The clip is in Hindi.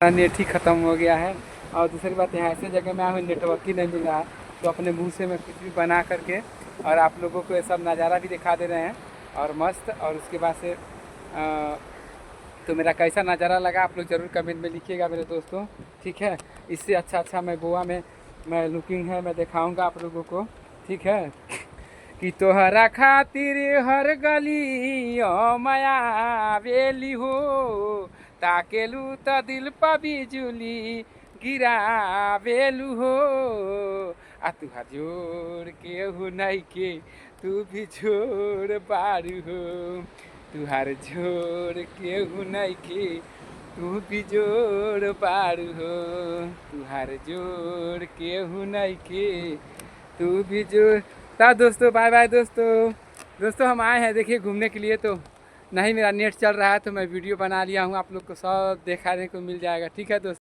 नेट ही ख़त्म हो गया है। और दूसरी बात यहाँ ऐसे जगह में आया हूँ नेटवर्क ही नहीं मिल रहा है, तो अपने मुंह से मैं कुछ भी बना करके और आप लोगों को ये सब नज़ारा भी दिखा दे रहे हैं और मस्त। और उसके बाद से तो मेरा कैसा नज़ारा लगा आप लोग ज़रूर कमेंट में लिखिएगा मेरे दोस्तों, ठीक है। इससे अच्छा मैं गोवा में मैं लुकिंग है मैं दिखाऊँगा आप लोगों को, ठीक है। कि तोहरा खातिर हर गली माया बेली हो, ताकेलू त दिल पा बिजुली गिरा बेलू हो। आ तुहार जोड़ केहू नहीं के तू भी जोड़ बारू हो, तुहार जोड़ केहू नहीं के तू भी जोड़ बारू हो, तुहार जोड़ केहू नहीं के तू भी जोड़। तो दोस्तों बाय बाय दोस्तों हम आए हैं देखिए घूमने के लिए, तो नहीं मेरा नेट चल रहा है तो मैं वीडियो बना लिया हूँ, आप लोग को सब दिखाने को मिल जाएगा, ठीक है दोस्तों।